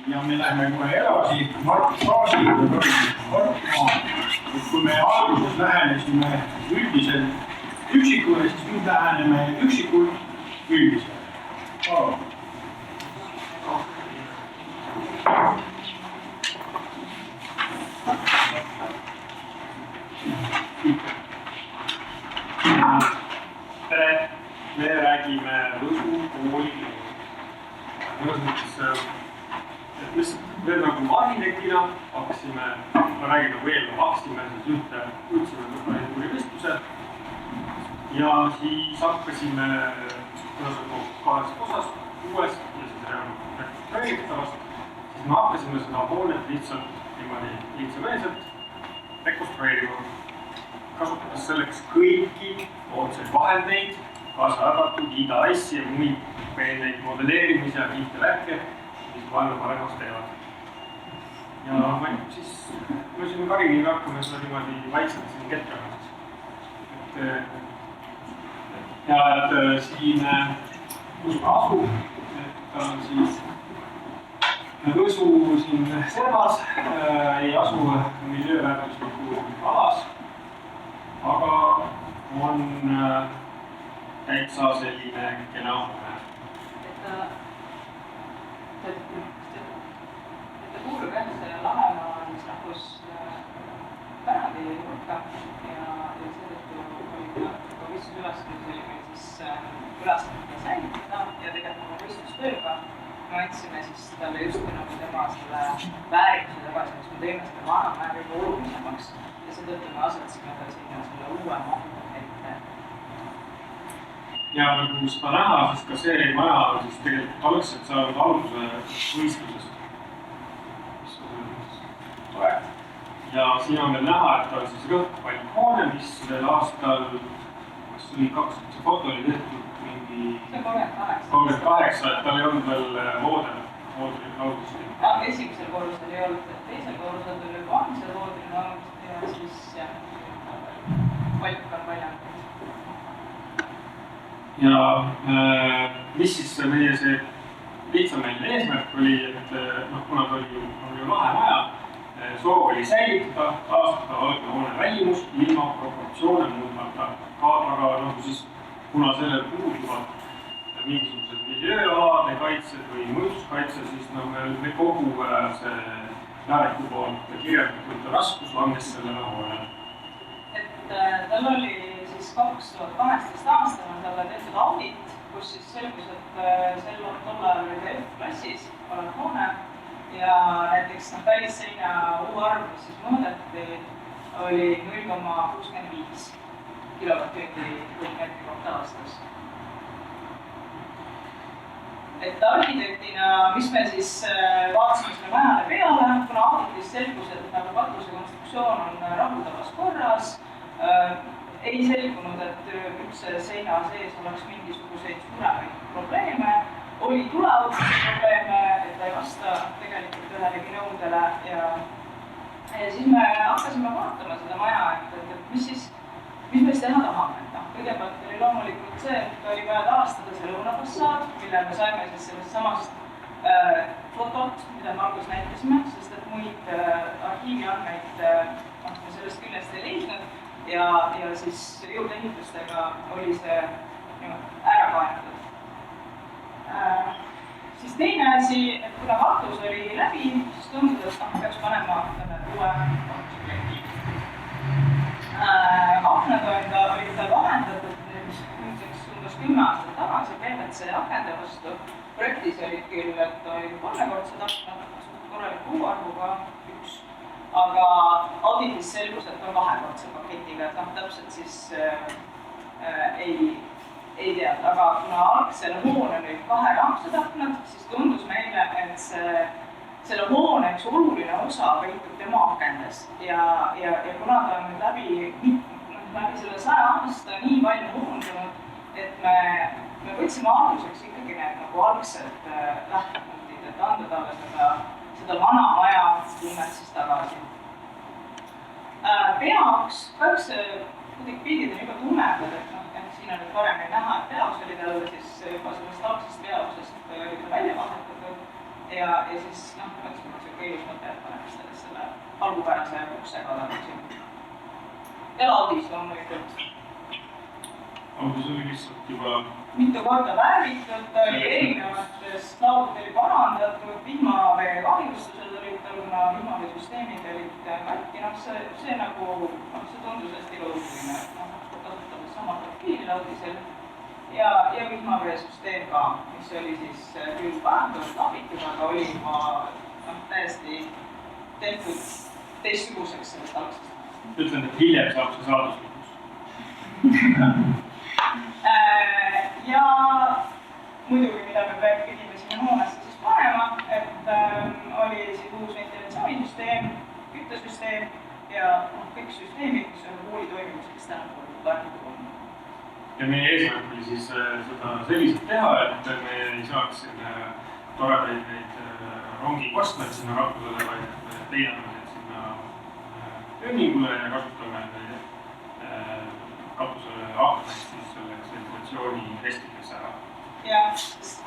Ja me läheme kohe edasi Mart Saasi ja Hartmaa. Kui me alguses lähenesime üldiselt üksikule, siis nüüd läheneme üksikult üldisele. Tere! Me räägime Võsu kooli veel nagu arhitektina hakkasime, ma räägin nagu eelmine, hakkasime ühtsime vestluse ja siis hakkasime kahest osast, uuest ja siis rekonstrueeritavast, siis me hakkasime seda hoonet lihtsameelselt rekonstrueerima, kasutades selleks kõiki otseid vahendeid, kaasa arvatud IDA-SI ja muid peeneid modelleerimise ja kihte värke, mis maailma paremaks teevad. Ja siis me siin Kariniga hakkame seda niimoodi vaikselt siin ketrama. Ja et siin, kus ta asub, et ta on siis Võsu siin servas, ei asu miljööväärtusliku alas, aga on täitsa selline kena hoone. Ta kuulub jah selle Lahemaa rahvuspärandi hulka ja seetõttu oli ka võistlusülastus oli meil siis külastamine säilitada ja tegelikult võistlustööga me andsime siis talle justkui nagu tema selle väärikuse tagasi, mis me teeme selle vana kõige olulisemaks ja seetõttu me asetasime ta sinna selle uue mahu ette. Ja nagu seda näha, siis ka see maja on siis tegelikult algselt saanud alguse võistlusest. Ja siin on veel näha, et ta on siis rõhkpallhoone, mis veel aastal, kas oli see foto oli tehtud mingi 38, et tal ei olnud veel voodri laudust. Esimesel korrusel ei olnud, teisel korrusel tuli vahemisel voodri laudust ja siis palk on paljanud. Ja mis siis meie see lihtsameelne eesmärk oli, et kuna ta oli ju lahe maja, soov oli säilitada, taastada algne hoone välimus ilma proportsioone muutmata. Aga nagu siis, kuna sellel puuduvad mingisugused miljööalade kaitsed või mõjutuskaitsed, siis me kogu see Jaareku poolt kirjeldatud raskus langes sellele hoonele. Et tal oli siis 2018 aastal on talle tehtud audit, kus siis selgus, et sel tollal oli ta F-klassis olev hoone ja näiteks täisseina U-arv, mis siis mõõdeti, oli 0,65 kWh kohta aastas. Et arhitektina, mis me siis vaatasime selle majale peale, kuna auditis selgus, et nagu katuse konstruktsioon on rahuldavas korras, ei selgunud, et üldse seina sees oleks mingisuguseid suuremaid probleeme, oli tuleohutuse probleeme, et ta ei vasta tegelikult ühelegi nõudele ja siis me hakkasime vaatama seda maja, et mis me siis teha tahame. Kõigepealt oli loomulikult see, et oli vaja taastada see lõunafassaad, mille me saime siis sellest samast fotot, mida me alguses näitasime, sest et muid arhiiviandmeid me sellest küljest ei leidnud ja siis jõudehitustega oli see ära kaenatud. Siis teine asi, et kuna katus oli läbi, siis tundus, et peaks panema uue katusplekki. Aknad olid tal vahendatud nüüdseks umbes 10 aastat tagasi PVC akende vastu. Projektis olid küll, et oli 3-kordsed aknad, korraliku U-arvuga üks, aga auditis selgus, et on 2-kordse paketiga, et täpselt siis ei tead, aga kuna algsel hoonel olid 2-raamsed aknad, siis tundus meile, et selle hoone üks oluline osa peitub tema akendes ja kuna ta on läbi selle 100 aasta nii palju muundunud, et me võtsime aluseks ikkagi need nagu algsed lähtepunktid, et anda talle seda vana maja tunnet siis tagasi. Peaks, kahjuks kuidagi pildid on juba tumedad, et siin on nüüd paremini näha, et peaks oli talle siis juba sellest algsest peausest oli ta välja vahetatud ja siis mõtlesime, et ilus mõte, et paneme selle algupärase uksega tagasi. Ja laudis loomulikult. Laudis oli lihtsalt juba mitu korda värvitud, ta oli erinevatest laudid oli parandatud, vihmavee kahjustused olid tal, kuna vihmaveesüsteemid olid katki, see nagu, see tundus hästi loogiline, kasutades sama profiili laudisel ja vihmaveesüsteem ka, mis oli siis küll parandatud, labitud, aga oli juba täiesti tehtud teistsuguseks sellest algsest. Ütlen, et hiljem saab see saaduslikuks. Ja muidugi, mida me pidime sinna hoonesse siis panema, et oli siis uus ventilatsioonisüsteem, küttesüsteem ja kõik süsteemid, mis on kooli toimimiseks tänapäeval laetud on. Ja meie eesmärk oli siis seda selliselt teha, et me ei saaks toredaid neid rongikostmeid sinna rakudele, vaid peidame need sinna ööningule ja kasutame katusele aknast siis selleks ventilatsiooni testides ära. Jah, sest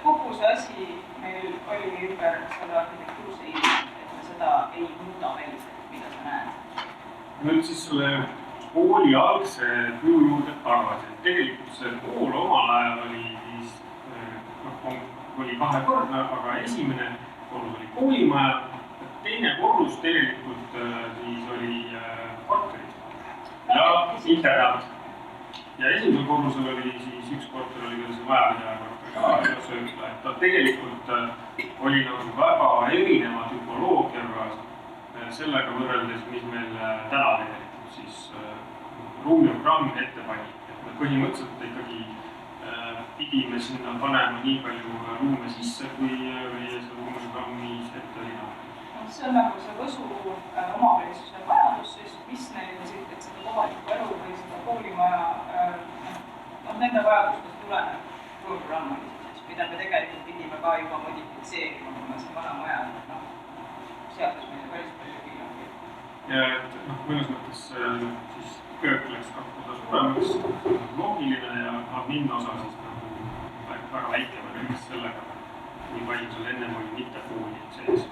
kogu see asi meil oli ümber selle arhitektuurse ilma, et me seda ei muuda väliselt, mida sa näed. Nüüd siis selle kooli algse kuju juurde tagasi. Tegelikult see kool omal ajal oli kahekordne, aga esimene korrus oli koolimaja, teine korrus tegelikult siis oli korterid ja internaat. Ja esimesel korrusel oli siis üks korter oli küll see majapidaja korter ka ja söökla, et ta tegelikult oli nagu väga erineva tüpoloogiaga sellega võrreldes, mis meil täna tegelikult siis ruumiprogramm ette pani. Et me põhimõtteliselt ikkagi pidime sinna panema nii palju ruume sisse, kui meie see ruumiprogrammis ette oli. See on nagu see Võsu omavalitsuse vajadus, mis neil et seda kohalikku elu või seda koolimaja nende vajadustest tuleneb ruumiprogramm oli siis, mida me tegelikult pidime ka juba modifitseerima, kuna see vana maja seadus meile päris palju piiranguid. Ja et mõnes mõttes siis köök läks kakkuda suuremaks, loogiline ja admin osa siis väga väike võrreldes sellega, kui palju seal ennem oli mitte foolid sees.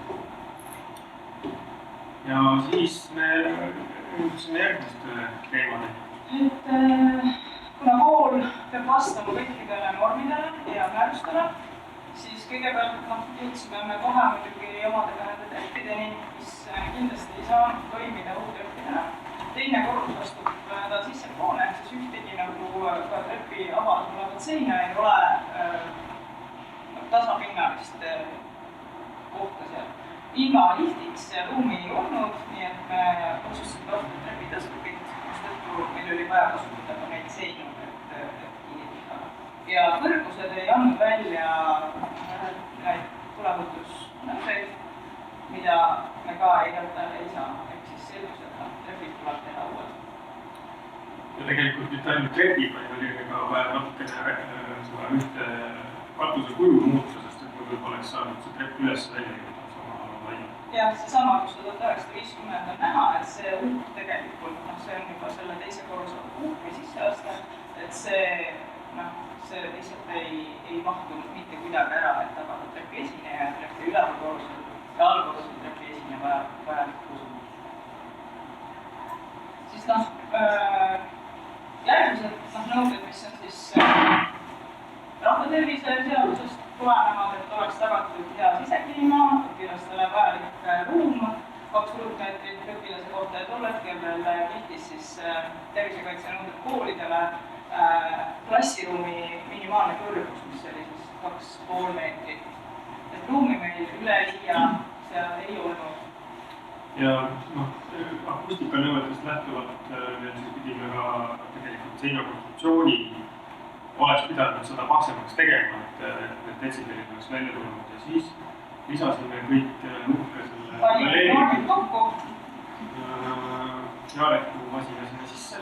Ja siis me jõudsime järgmiste teemadega. Et kuna kool peab vastama kõikidele normidele ja määrustele, siis kõigepealt jõudsime me kohe muidugi omadega nende treppideni, mis kindlasti ei saanud toimida õhutreppidena. Teine korrus astub ta sisse hoone, ehk siis ühtegi nagu ka trepi avas olevat seina ei ole tasapinnalist kohta seal. Ilma liftiks ruumi ei olnud, nii et me otsustasime osta trepitasupid, mistõttu meil oli vaja kasutada ka neid seinu, et kinnitada. Ja kõrgused ei andnud välja neid tulemutusnõuseid, mida me ka ei saa, ehk siis selgus, et trepid tuleb teha uued. Ja tegelikult mitte ainult trepid, vaid oli ka vaja natukene seda ühte katuse kuju muuta, sest et muidu oleks saanud see trepp üles välja jõuda. Jah, seesama, kus 1950 on näha, et see uut tegelikult, see on juba selle teise korruse uut või sisseaste, et see lihtsalt ei mahtunud mitte kuidagi ära, et tagada trepi esineja ja trepi ülevalkorrusel ja allkorrusel trepi esineja vajalik kusumust. Siis järgmised nõuded, mis on siis rahvatervise seadusest tulenevad, et oleks tagatud hea sisekliima, õpilastele vajalik ruum, 2 ruutmeetrit õpilase kohta ja tol hetkel veel kihtis siis tervisekaitsenõuded koolidele klassiruumi minimaalne kõrgus, mis oli siis 2,5 meetrit. Et ruumi meil üleliia seal ei olnud. Ja akustikanõuetest lähtuvalt siis pidime ka tegelikult seinakonstruktsiooni oleks pidanud seda paksemaks tegema, et need detsibelid oleks välja tulnud ja siis lisasime kõik nuhke selle normid kokku. Jaaleku masina sinna sisse.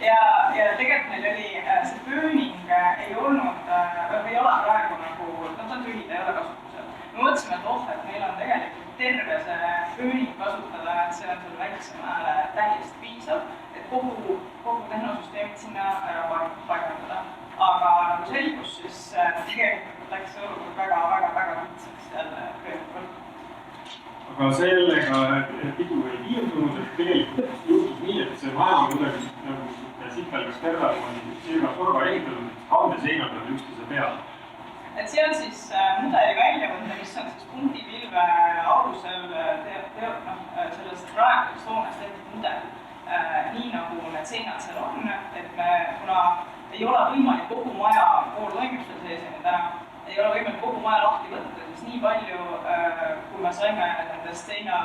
Ja tegelikult meil oli see pööning ei olnud, ei ole praegu nagu, ta on tühi, ta ei ole kasutusel. Me mõtlesime, et meil on tegelikult terve see pööning kasutada, et see on seal väiksem hääle täiesti piisav, et kogu tehnosüsteemid sinna ära paigaldada. Aga nagu selgus, siis aga sellega pidu ei piirdunud, et tegelikult juhtus nii, et see maja on kuidagi nagu sipelgas tervemoodi sirga sorga ehitatud, et kandeseinad on üksteise peal. Et see on siis mudeli väljavõte, mis on siis punktipilve alusel sellest rajatud hoonest tehtud mudel. Nii nagu need seinad seal on, et me, kuna ei ole võimalik kogu maja pooltoimistel sees täna, ei ole võimalik kogu maja lahti võtta, siis nii palju, kui me saime nendest seina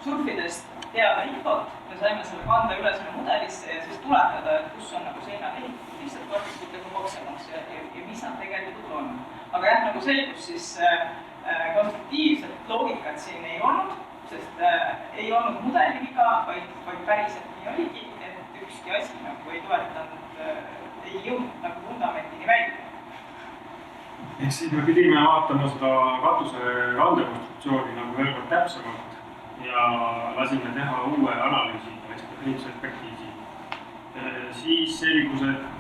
surfidest teada infot, me saime selle kanda üle sinna mudelisse ja siis tuletada, et kus on nagu seinad ehitatud lihtsalt kvartsikutega paksemaks ja mis nad tegelikult on. Aga jah, nagu selgus, siis konstruktiivset loogikat siin ei olnud, sest ei olnud mudeliga, vaid päriselt nii oligi, et ükski asi nagu ei toetanud, ei jõudnud nagu fundamentini välja. Ehk siis me pidime vaatama seda katuse randekonstruktsiooni nagu veel kord täpsemalt ja lasime teha uue analüüsi, ekspertiisi. Siis selgus, et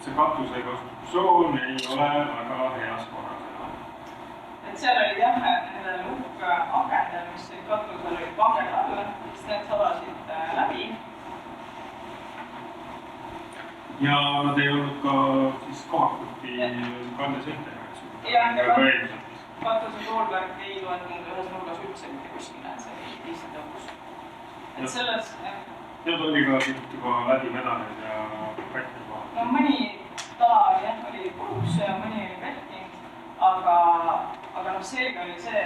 see katuse konstruktsioon ei ole väga heas korras enam. Et seal olid jah, nendel akendel, mis katusel olid panged all, siis need salasid läbi. Ja nad ei olnud ka siis kohakuti kandeseintega, eks katuse poolvärk ei toetanud ühes nurgas üldse mitte kuskile, et see oli lihtsalt õhus. Et selles... Need oli ka juba läbi vedaneid ja pätni koha. No mõni tala oli puruks ja mõni oli vältinud, aga selge oli see,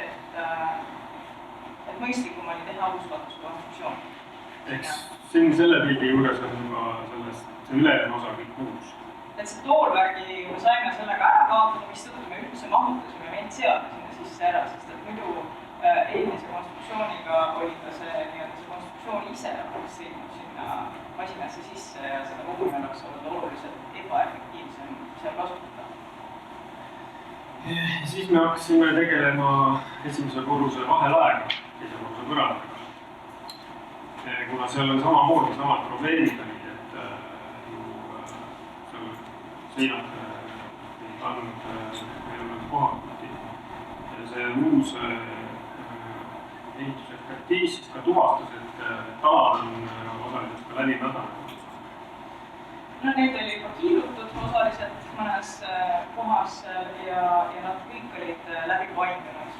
et mõistlikum oli teha uus katuskonstruktsioon. Eks siin selle pildi juures on ka see ülejäänud osa kõik uus. Et see toolvärgi me saime sellega ära kaotada, mis tõttu me üldse mahutasime meid seada sinna sisse ära, sest et muidu eelmise konstruktsiooniga oli ka see konstruktsioon ise oleks sõidnud sinna masinasse sisse ja seda kogu oleks olnud oluliselt ebaefektiivsem seal kasutada. Siis me hakkasime tegelema esimese korruse vahelaega, teise korruse põrandaga. Kuna seal on samamoodi samad probleemid olid, seinad ei andnud kohakuti. See uus ehitusekspertiis siis ka tuvastas, et talad on osaliselt ka läbi mädanenud. No neid oli juba kiilutud osaliselt mõnes kohas ja nad kõik olid läbi paindunud.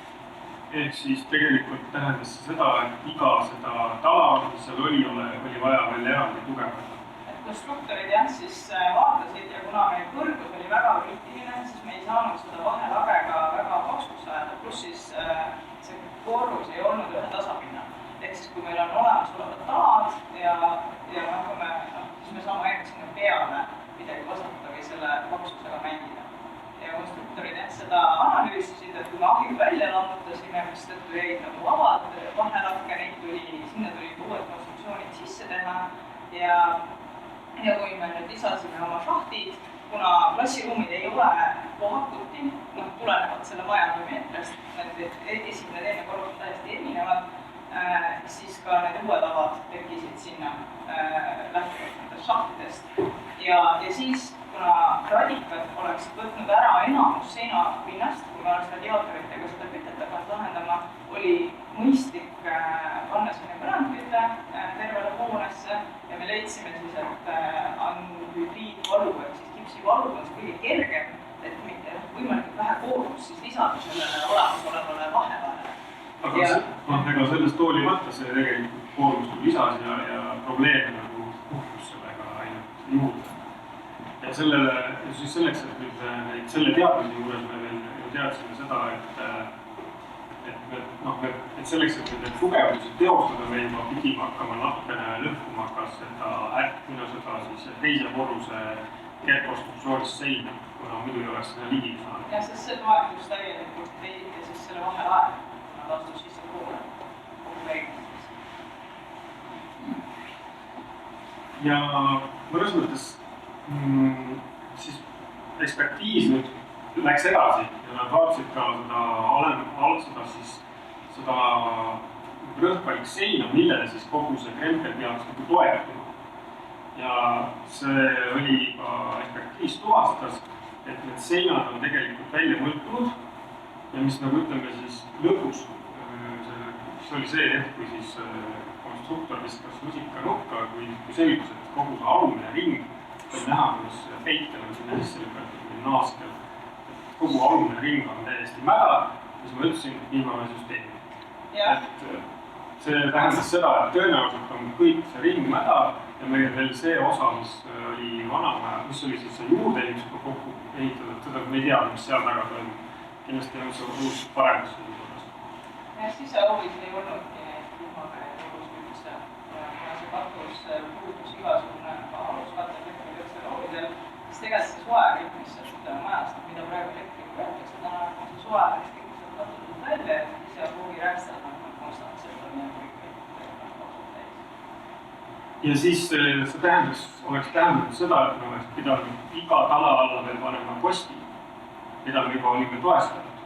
Ehk siis tegelikult tähendas seda, et iga seda tala, mis seal oli vaja veel eraldi tugevada. Konstruktorid jah siis vaatasid ja kuna meil kõrgus oli väga kriitiline, siis me ei saanud seda vahelagega väga paksuks ajada, pluss siis see korrus ei olnud ühe tasapinna. Ehk siis kui meil on olemas olevad talad siis me saame ainult sinna peale midagi vastata või selle paksusega mängida. Ja konstruktorid seda analüüsisid, et kui me ahjud välja lammutasime, mis tõttu jäid nagu vabad vahelakke, sinna tulid uued konstruktsioonid sisse teha ja kui me nüüd lisasime oma šahtid, kuna klassiruumid ei ole kohakuti, tulenevalt selle maja meetrist, esimene teine korrus on täiesti erinevad, siis ka need uued avad tekkisid sinna lähtuvalt nendest šahtidest. Ja siis, kuna radikad oleksid võtnud ära enamus seinapinnast, kui me oleks radiaatoritega seda kütet hakanud lahendama, oli mõistlik panna sinna põrandküte tervele hoonesse ja me leidsime siis, et hübriidvalu ehk siis kipsivalu on see kõige kergem, et võimalikult vähe koormus siis lisada sellele olemasolevale vahevahele. Aga sellest hoolimata see tegelikult koormust lisas ja probleem nagu puhkus sellega ainult juurde. Ja selleks, et selle teadmise juures me veel teadsime seda, et selleks, et need tugevused teostada, me juba pidime hakkama natukene lõhkuma hakkas seda teise korruse kertkonstruktsioonist seina, kuna muidu ei oleks seda ligi saanud. Ja sest see toetus täielikult teidike siis selle vahelaeg, kuna ta astus sisse poole kogu veegnises. Ja mõnes mõttes siis ekspertiis nüüd läks edasi ja nad vaatasid ka seda rõhkvalikseina, millele siis kogu see krempel peaks toetuma. Ja see oli ka ekspertiis tuvastas, et need seinad on tegelikult välja mõlkunud ja mis nagu ütleme siis lõpus, see oli see hetk, kui siis konstruktor viskas rusika nurka, kui selgus, et kogu see alumine ring oli näha, kuidas peitel on sinna sisse lükatud või naaskel. Kogu alumine ring on täiesti mäda, mis ma ütlesin, viimane süsteemi. Et see tähendas seda, et tõenäoliselt on kõik see ring mäda ja meil veel see osa, mis oli vanamaja, mis oli siis see juurdeehitusega kokku ehitatud, seda me ei tea, mis seal taga toimub. Kindlasti on see uus paremus selles osas. Ja sisehoovis ei olnudki neid ilmakäed olus üldse. Ja see katus puudus igasugune aluskattelikud üldse hoovidel, siis tegelikult see soekõik, mis sealt majast, mida praegu elektriga võetakse, täna on see soekõik sealt katutud välja, et sisehoovi räästad on konstantselt on ja kõik kausud täis. Ja siis see oleks tähendanud seda, et me oleks pidanud iga tala alla veel panema posti, mida me juba olime toestatud.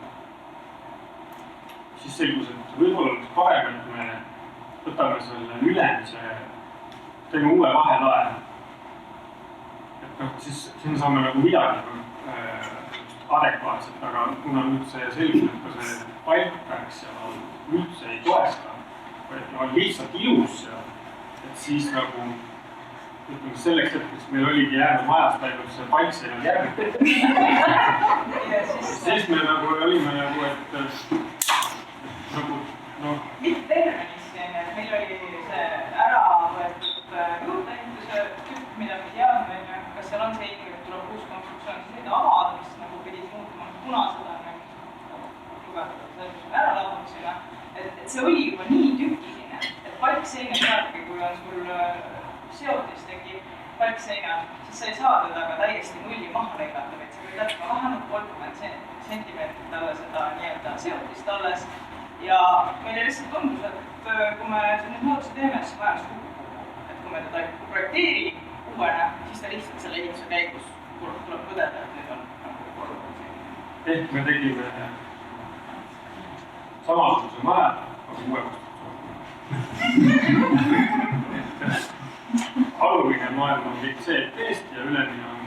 Siis selgus, et võib-olla oleks parem, et me võtame selle ülemise, teeme uue vahelae. Et siis siin saame nagu midagi adekvaatselt, aga kuna nüüd see selgus, et ka see palkpäks seal üldse ei toesta, vaid on lihtsalt ilus seal, et siis nagu ütleme, selleks hetkeks meil oligi jäänud majast ainult see palksenud järgi. Siis me nagu olime nagu, et nagu, noh... Mitte tervenissi, et meil oli see ära võetud juurdeehituse tükk, mida me teadme, kas seal on see ikkagi, et tuleb uus konstruktsioon, siis neid avad, mis nagu pidid muutuma punaseda, lugeda selle ära ladumisena. Et see oli juba nii tükiline, et palkseina saadagi, kui on sul seotis tegi palkseina, siis sa ei saa teda ka täiesti nulli maha lõigata, vaid sa võid jätma vähemalt 30 sentimeetrit alla seda nii-öelda seotist alles. Ja meile lihtsalt tundus, et kui me nüüd muutusi teeme, siis majandus kukub. Et kui me teda projekteeri uuena, siis ta lihtsalt selle ehituse käigus tuleb tõdeda, et nüüd on nagu korrupatsioon. Ehk me tegime samasuguse maja, aga uue konstruktsiooni. Alumine maailm on kõik seet-teest ja ülemine on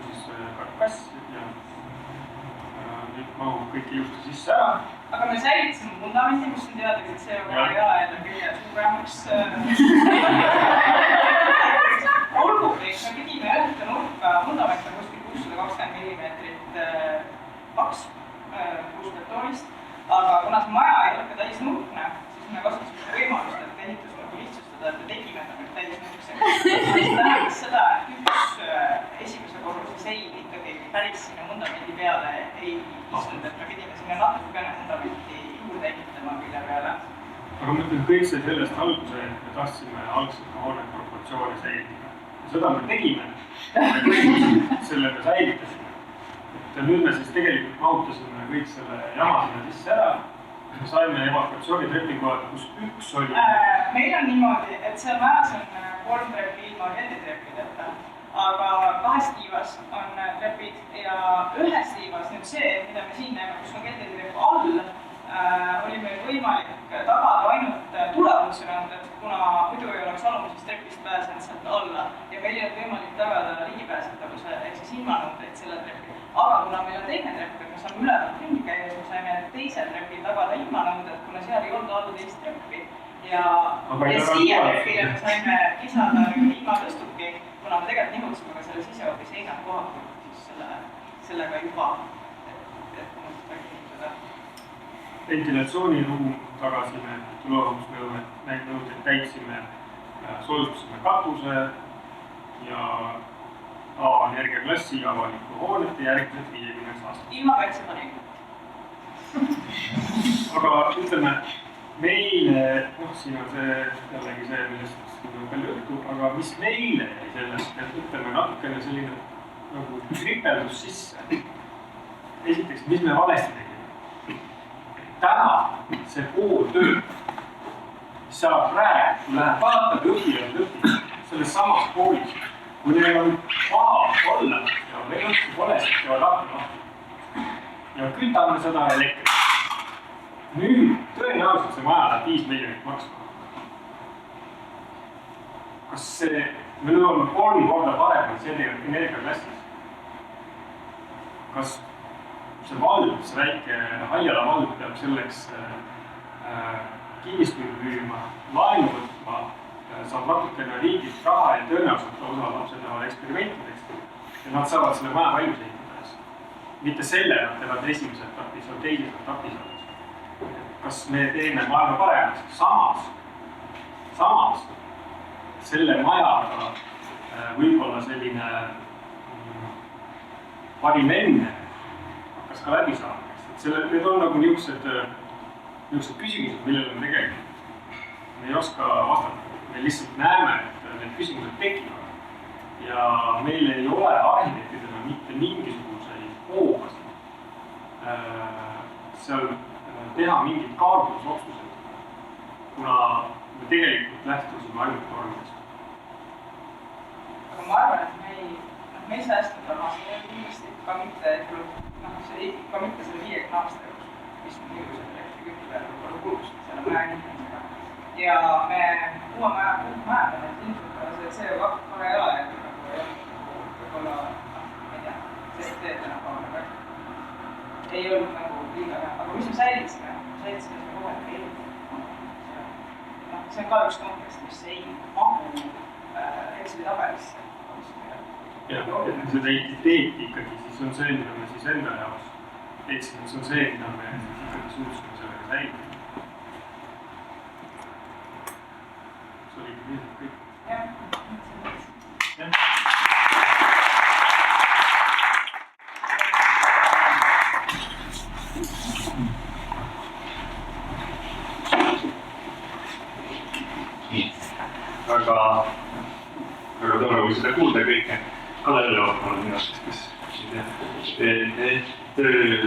siis karkass ja nüüd mahub kõik ilusti sisse ära. Aga me säilitasime vundamenti, kus on teada, et see ei ole jälle kõige suuremaks olgugi. Me pidime ühte nurka, vundament on kuskil 620 mm paks kuusbetoonist, aga kuna see maja ei ole ka täis nurkne, siis me kasutasime võimalust, et ehitus nagu lihtsustada, et me tegime ta nüüd täis nurksega. See tähendas seda, et üks esimese korruse sein ikkagi päris sinna vundamendi peale ei istunud, et me pidime sinna natukene vundamenti juurde ehitama külje peale. Aga ma ütlen, kõik see sellest alguse, et me tahtsime algselt hoone proportsioone säilitada. Ja seda me tegime, selle me säilitasime. Et nüüd me siis tegelikult mahutasime kõik selle jama sinna sisse ära. Me saime evakuatsioonitrepikohad, kus üks oli... Meil on niimoodi, et seal majas on 3 treppi ilma kelditreppideta, aga 2 tiivas on trepid ja 1 tiivas nüüd see, mida me siin näeme, kus on kelditrepp all, oli meil võimalik tagada ainult tulefunktsionaalid, kuna muidu ei oleks alumisest trepist pääsenud sealt alla ja meil ei olnud võimalik tagada ligipääsetavuse ehk siis ilmanõudeid selle trepi. Aga kuna meil on teine trepp, et me saame ülevalt ringi käia, siis me saime teisel trepil tagada ilmanõuded, kuna seal ei olnud alla teist treppi. Ja siia trepile me saime lisada ilma tõstuki, kuna me tegelikult nihutasime ka selle sisehoovi seinad kohakult, siis sellega juba, et mõõta kinnitada. Ventilatsiooniruum tagasime, tuleohutusnõudeid täitsime, soojustasime katuse ja energiaklassi avaliku hoonete järgmised 50 aastat. Ilma kaitsepaneelit. Aga ütleme, meile, siin on see jällegi see, millest siin on palju juttu, aga mis meile jäi sellest, et ütleme natukene selline nagu kripeldus sisse. Esiteks, mis me valesti tegime? Täna see kool töötab, mis sa praegu läheb vaatad õppinud selles samas koolis. Kui neil on paha olla ja meil õhtu polest teevad akna ja kütame seda elektrit. Nüüd tõenäoliselt see maja läheb 5 miljonit maksma. Kas see, me nõuame 3 korda paremalt energiaklassis? Kas see vald, see väike Haiala vald peab selleks kinnistuid müüma, laenu võtma, saab natukene riigilt raha ja tõenäoliselt osaleb seda eksperimentideks. Ja nad saavad selle maja valmis ehitada. Mitte selle, nad teevad esimeses etapis või teises etapis. Kas me teeme maailma paremaks? Samas selle majaga võib-olla selline parim enne hakkas ka läbi saama. Need on nagu niisugused küsimused, millele me tegelikult me ei oska vastata. Me lihtsalt näeme, et need küsimused tekivad. Ja meil ei ole arhitektidena mitte mingisuguseid hoobasid seal teha mingid kaalutlusotsused, kuna me tegelikult lähtusime ainult normidest. Aga ma arvan, et me ei säästnud raha, kindlasti ka mitte selle 50 aasta jooksul, mis me niisugused elektrikütte peale võib-olla kulusime selle maja ehitamisega. Ja me uue maja peale ilmselt see CO2 ei ole võib-olla, ma ei tea, see teed tänapäeval ei olnud nagu liiga hea, aga mis me säilitasime seda kogu aeg ehitama. See on ka üks kontekst, mis ei mahu Exceli tabelisse. Jah, seda identiteeti ikkagi siis on see, mida me siis enda jaoks ehtsime, see on see, mida me siis ikkagi suutsime sellega säilitada. See oli ilmselt kõik. Jah. Väga tore või seda kuulda kõike. Kalle Õllevaht olen minust, kes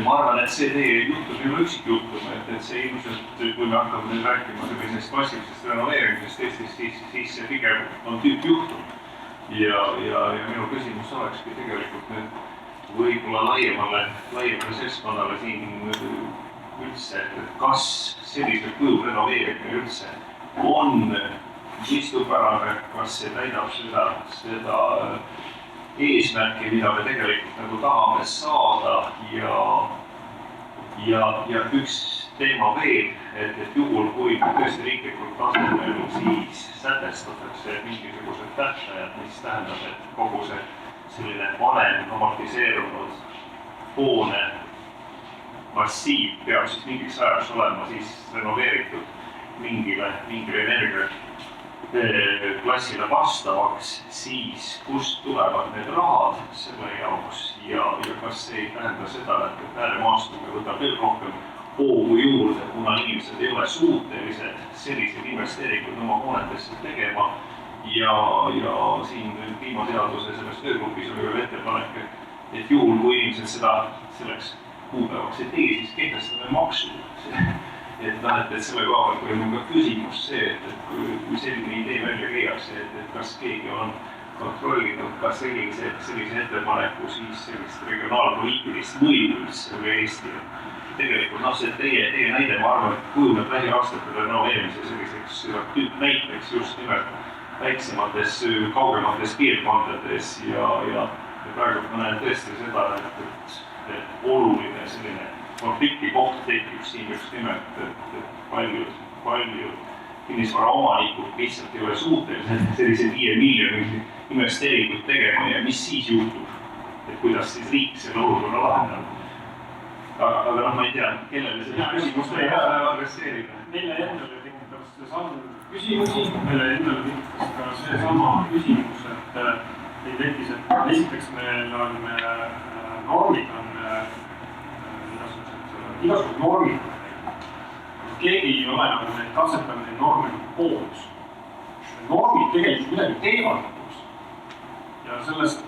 ma arvan, et see teie juhtum ei ole üksikjuhtum, et see ilmselt, kui me hakkame nüüd rääkima sellisest klassilisest renoveerimisest Eestis, siis see pigem on tüüpjuhtum. Ja minu küsimus olekski tegelikult nüüd võib-olla laiemale seltskonnale siin üldse, et kas sellisel kujul renoveerimine üldse on istupärane, kas see täidab seda eesmärki, mida me tegelikult nagu tahame saada ja üks teema veel, et juhul, kui tõesti riiklikult tasemel siis sätestatakse mingisugused tähtajad, mis tähendab, et kogu see selline vanem amortiseerunud hoone massiiv peab siis mingiks ajaks olema siis renoveeritud mingile energiaklassile vastavaks, siis kust tulevad need rahad selle jaoks ja kas see ei tähenda seda, et ääremaastumine võtab veel rohkem hoogu juurde, kuna inimesed ei ole suutelised selliseid investeeringuid oma hoonetesse tegema ja siin kliimaseaduse selles töögrupis oli veel ettepanek, et juhul, kui inimesed seda selleks kuupäevaks ei tee, siis kehtestame maksu. Et selle koha peal on ka küsimus see, et kui selline idee välja käiakse, et kas keegi on kontrollinud ka sellise ettepaneku siis sellist regionaalpoliitilist mõju üldse üle Eesti. Tegelikult see teie näide, ma arvan, et kujuneb lähiaastatel renoveerimise selliseks näiteks just nimelt väiksemates, kaugemates piirkondades ja praegu ma näen tõesti seda, et oluline selline konflikti koht tekib siin just nimelt, et paljud kinnisvara omanikud lihtsalt ei ole suutelised sellise 5 miljoni investeeringuid tegema ja mis siis juhtub, et kuidas siis riik selle olukorra lahendab. Aga ma ei tea, kellele seda küsimust ei adresseerida. Meile endale tekitab seesama küsimusi, meile endale tekitab ka seesama küsimus, et ei tekkis, et esiteks meil on normid, igasugused normid. Keegi ei ole nagu neid katsetanud neid norme koos. Normid tegelikult midagi teevad koos. Ja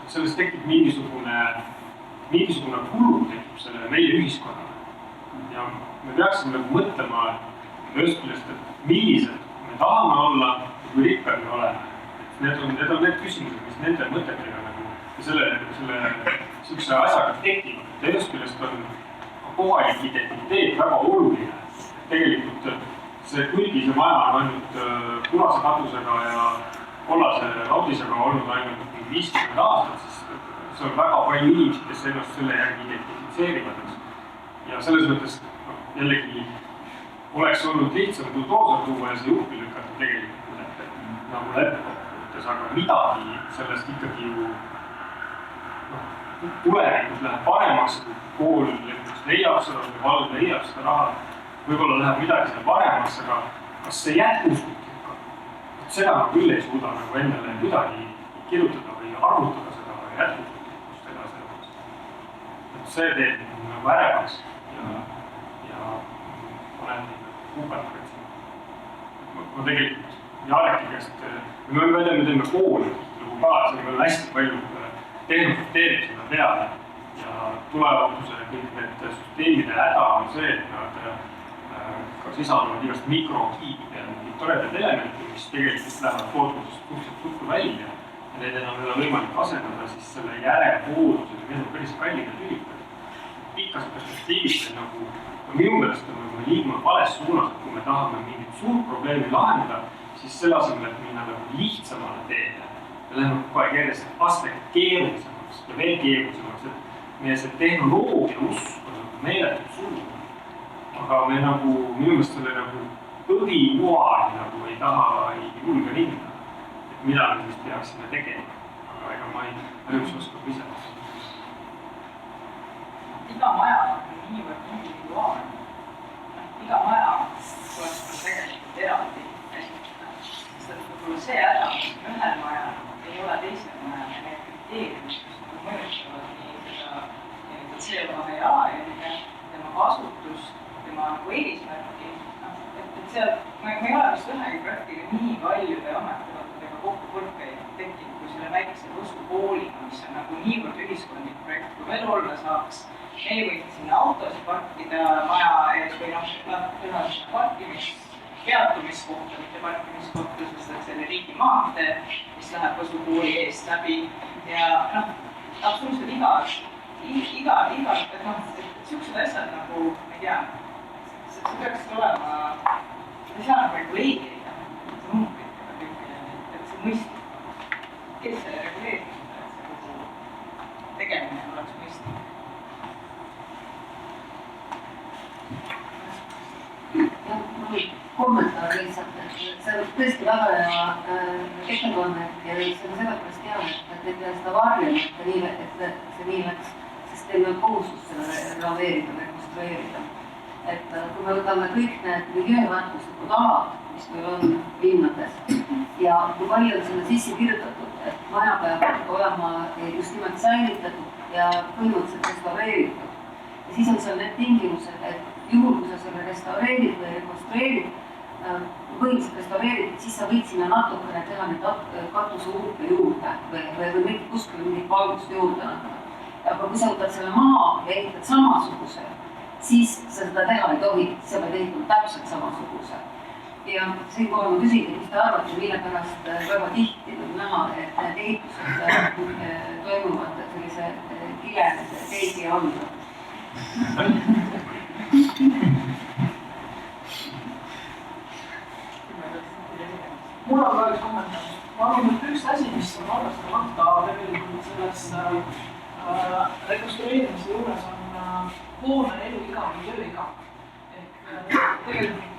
sellest tekib mingisugune kulu tekib sellele meie ühiskonnale. Ja me peaksime nagu mõtlema ühest küljest, et millised me tahame olla ja kui rikkad me oleme. Need on need küsimused, mis nende mõtetega nagu selle sihukese asjaga tekivad. Ühest küljest on kohalik identiteet väga oluline. Tegelikult see Kulgise maja on ainult punase katusega ja kollase raudisega olnud ainult 50 aastat, siis see on väga palju inimesi, kes ennast selle järgi identifitseerivad. ja selles mõttes jällegi oleks olnud lihtsam buldooser tuua ja see juhpi lükata tegelikult nagu läbikokkuvõttes, aga midagi sellest ikkagi ju tulevikus läheb paremaks, kui kool leiab seda või vald leiab seda raha. Võib-olla läheb midagi seal paremaks, aga kas see jätkusuutlik on? Seda ma küll ei suuda nagu endale midagi kirjutada või arvutada seda jätkusuutlikkust edasi. See teeb nagu ärevaks ja olen uperdanud siin. Ma tegelikult Jareki käest, me teeme kooli nagu ka, see on hästi palju tehnoloogiat seda peale ja tuleohutuse kõik need süsteemide häda on see, et nad ka sisaldavad igast mikrokiipe ja mingid toredad elementi, mis tegelikult lähevad fookusest suhteliselt tuttu välja ja need enam ei ole võimalik asendada, siis selle järelhooldusega need on päris kallid ja tülikad. Pikas perspektiivis nagu minu meelest on me liigume vales suunas, kui me tahame mingit suurt probleemi lahendada, siis selle asemel, et minna nagu lihtsamale teele. Me läheme kogu aeg järjest astega keerulisemaks ja veel keerulisemaks, et meie see tehnoloogia usk on meeletult suur. Aga me nagu, minu meelest selle nagu põhikuari nagu ei taha, ei julge minna. Et mida me vist peaksime tegema, aga ega ma ei oskab ise. Iga maja on niivõrd individuaalne. Iga maja tuleks tegelikult eraldi käsitleda. Sest et võib-olla see häda, mis on ühel majal, ei ole teisel majal ja need kriteeriumid, mis mõjutavad nii seda CO2 jalajälge, tema kasutust, tema eesmärki. Et seal, ma ei ole vist ühegi projektiga nii paljude ametikohtadega kokkupõrkeid tekkinud, kui selle väikse Võsu kooliga, mis on nagu niivõrd ühiskondlik projekt, kui veel olla saaks. Meie võite sinna autosid parkida maja ees või ühe peatumiskohta, mitte parkimiskohta, sest selle riigi maantee, mis läheb Võsu kooli eest läbi ja absoluutselt iga, et siuksed asjad nagu, ma ei tea, see peaks olema, ei saa nagu reguleerida, see numbritega kõike, et see mõistlik. Kes selle reguleerib, et see kogu tegemine oleks mõistlik? Kommentaar lihtsalt, et see on tõesti väga hea ettekanne ja see on sellepärast hea, et ei pea seda varjama, et see nii läks, sest teil on kohustus seda renoveerida, rekonstrueerida. Et kui me võtame kõik need miljööväärtuslikud alad, mis meil on linnades ja kui palju on sinna sisse kirjutatud, et maja peab olema just nimelt säilitatud ja põhimõtteliselt restaureeritud. Ja siis on seal need tingimused, et juhul, kui sa selle restaureerid või rekonstrueerid, põhimõtteliselt restaureerid, siis sa võid sinna natukene teha neid katusehuupe juurde või kuskil mingit valgust juurde anda. Aga kui sa võtad selle maha ja ehitad samasuguse, siis sa seda teha ei tohi, sa pead ehitama täpselt samasuguse. Ja siinkohal ma küsingi, mis te arvate, mille pärast väga tihti võib näha, et need ehitused toimuvad sellise kilelise teisi all. Mul on ka üks kommentaar. Ma arvan, et üks asi, mis on arvestamata tegelikult selles rekonstrueerimise juures on hoone eluiga või tööiga. Tegelikult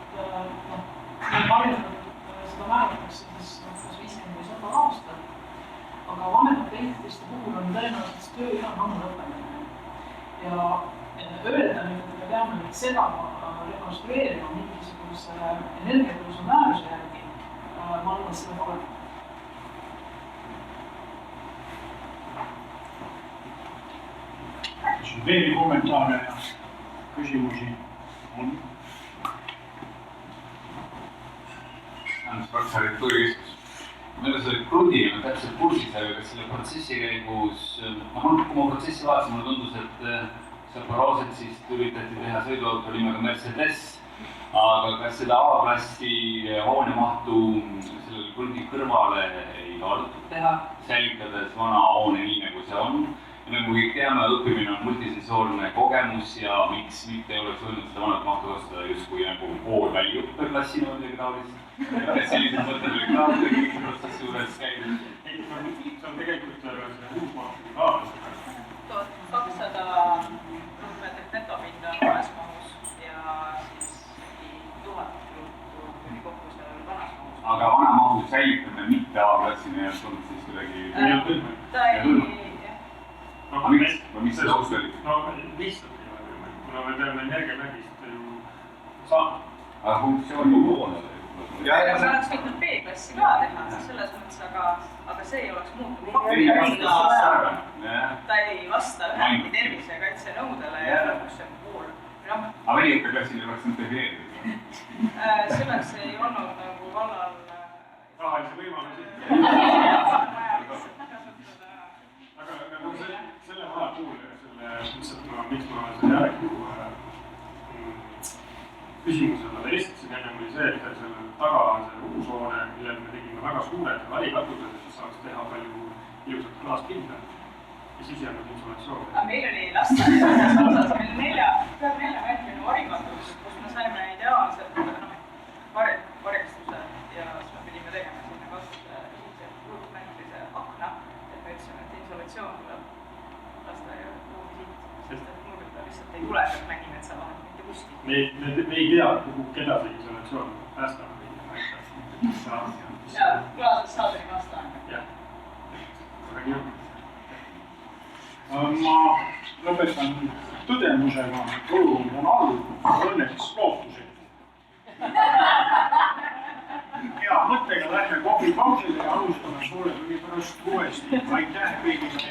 seda määratakse kas 50 või 100 aastat, aga vanemate ehitiste puhul on tõenäoliselt tööiga on ammu lõpemine. Ja öelda nüüd, et me peame nüüd seda rekonstrueerima mingisuguse energiatõusu määruse järgi, ma arvan, et seda pole. Kas on veel kommentaare ja küsimusi? On? Andres Paks, Arhitektuurikeskus. Meil on selle Krundiga täpselt kursis, aga kas selle protsessi käigus, kui ma protsessi vaatasin, mulle tundus, et Zaporožet siis üritati teha sõiduauto nimega Mercedes, aga kas seda A-klassi hoonemahtu sellele Krundi kõrvale ei kaalutud teha, säilitades vana hoone nii, nagu see on? Ja nagu kõik teame, õppimine on multisensoorne kogemus ja miks mitte ei oleks võinud seda vanat mahtu kasutada justkui nagu pool väljuõppeklassi või midagi taolist? Kas sellised mõtted olid ka kõigi protsessi juures käinud? See on tegelikult uus mahtu kaasas. 1200 ruutmeetrit netopinda on mis see taust oli? No lihtsalt ei ole võimalik, kuna me peame energiamärgist ju saama. Aga funktsiooni poole. aga me oleks võinud B-klassi ka teha, selles mõttes, aga see ei oleks muutunud. Ta ei vasta ühegi tervisekaitse nõudele ja lõpuks see pool. Aga veelike klassil oleks nüüd defineeritud? Selleks ei olnud nagu vallal rahalisi võimalusi. aga nagu selle vahe puhul, miks ma selle järgi küsimusele esitasin ennem oli see, et selle taga on selle uus hoone, millel me tegime väga suured valikatused, et saaks teha palju ilusat klaaspinda ja sisejäänud insulatsiooni. Aga meil oli lasteaias osas, meil 4-meetrine varikatus, kus me saime ideaalselt varjastuse ja siis me pidime tegema sinna kasutusele 6-meetrise akna, et me ütlesime, et insulatsioon tuleb lasteaia ruumi siit, sest et muidu ta lihtsalt ei tule sealt Männimetsa vahel mitte kuskil. Me ei tea, keda see isolatsioon päästab. Ja klaasest saadeni vastaan. Jah, aga nii on. Ma lõpetan tõdemusega, et olukord on halb, õnneks lootused. Hea mõttega lähme kohvipausile ja alustame poole tunni pärast uuesti. Aitäh kõigile!